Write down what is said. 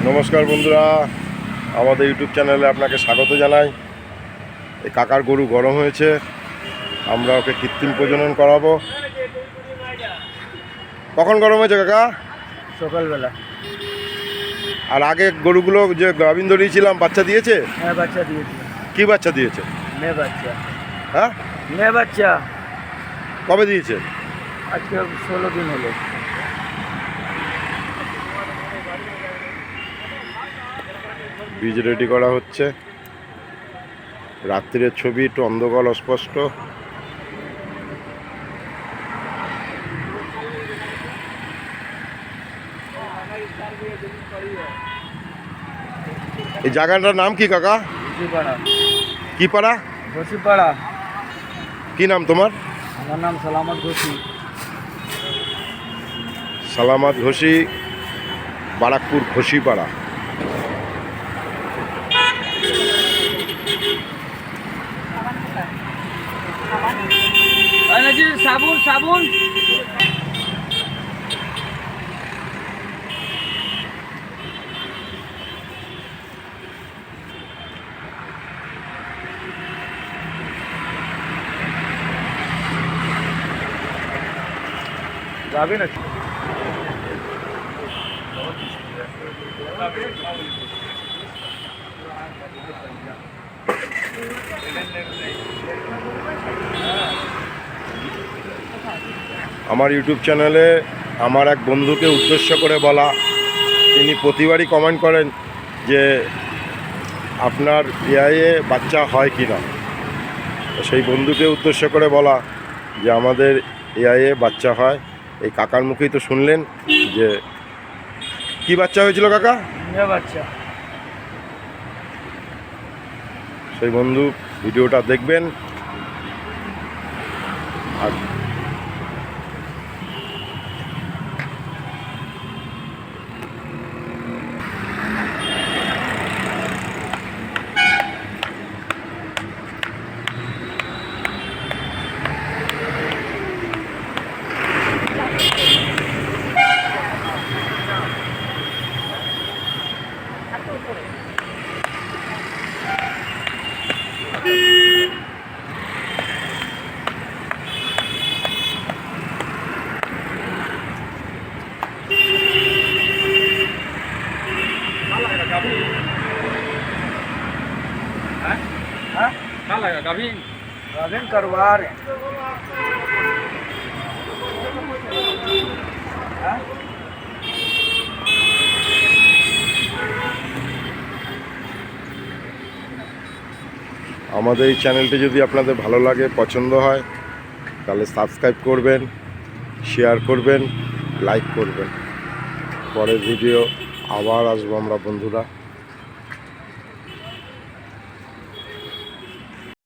নমস্কার বন্ধুরা, আমাদের ইউটিউব চ্যানেলে আপনাকে স্বাগত জানাই। এই কাকার গরু গরম হয়েছে, আমরা ওকে কৃত্রিম প্রজনন করাবো। কখন গরম হয়েছে কাকা? সকালবেলা। আর আগে গরুগুলো যে গাভিন ধরিয়েছিলাম বাচ্চা দিয়েছে? হ্যাঁ, বাচ্চা দিয়েছে। কি বাচ্চা দিয়েছে? মেয়ে বাচ্চা। হ্যাঁ, মেয়ে বাচ্চা। কবে দিয়েছে? আজকে 16 দিন হলো। বীজ রেডি করা হচ্ছে। রাত্রির ছবি, একটু অন্ধকার অস্পষ্ট। এই জায়গাটার নাম কি কাকা? ঘসিপাড়া। কি পাড়া? ঘসিপাড়া। কি নাম তোমার? আমার নাম সালামত ঘোষি। সালামত ঘোষি, বারাকপুর ঘোষিপাড়া। সাবুন সাবুন। যাবে না? আমার ইউটিউব চ্যানেলে আমার এক বন্ধুকে উদ্দেশ্য করে বলা, তিনি প্রতিবারই কমেন্ট করেন যে আপনার এআইয়ে বাচ্চা হয় কি না। সেই বন্ধুকে উদ্দেশ্য করে বলা যে আমাদের এআইয়ে বাচ্চা হয়। এই কাকার মুখেই তো শুনলেন যে কি বাচ্চা হয়েছিল কাকা? মেয়ে বাচ্চা। সেই বন্ধু ভিডিওটা দেখবেন। আর गाभिन करवा रहे हैं। আমাদের এই চ্যানেলটি যদি আপনাদের ভালো লাগে, পছন্দ হয়, তাহলে সাবস্ক্রাইব করবেন, শেয়ার করবেন, লাইক করবেন। পরের ভিডিও আবার আসবো আমরা বন্ধুরা।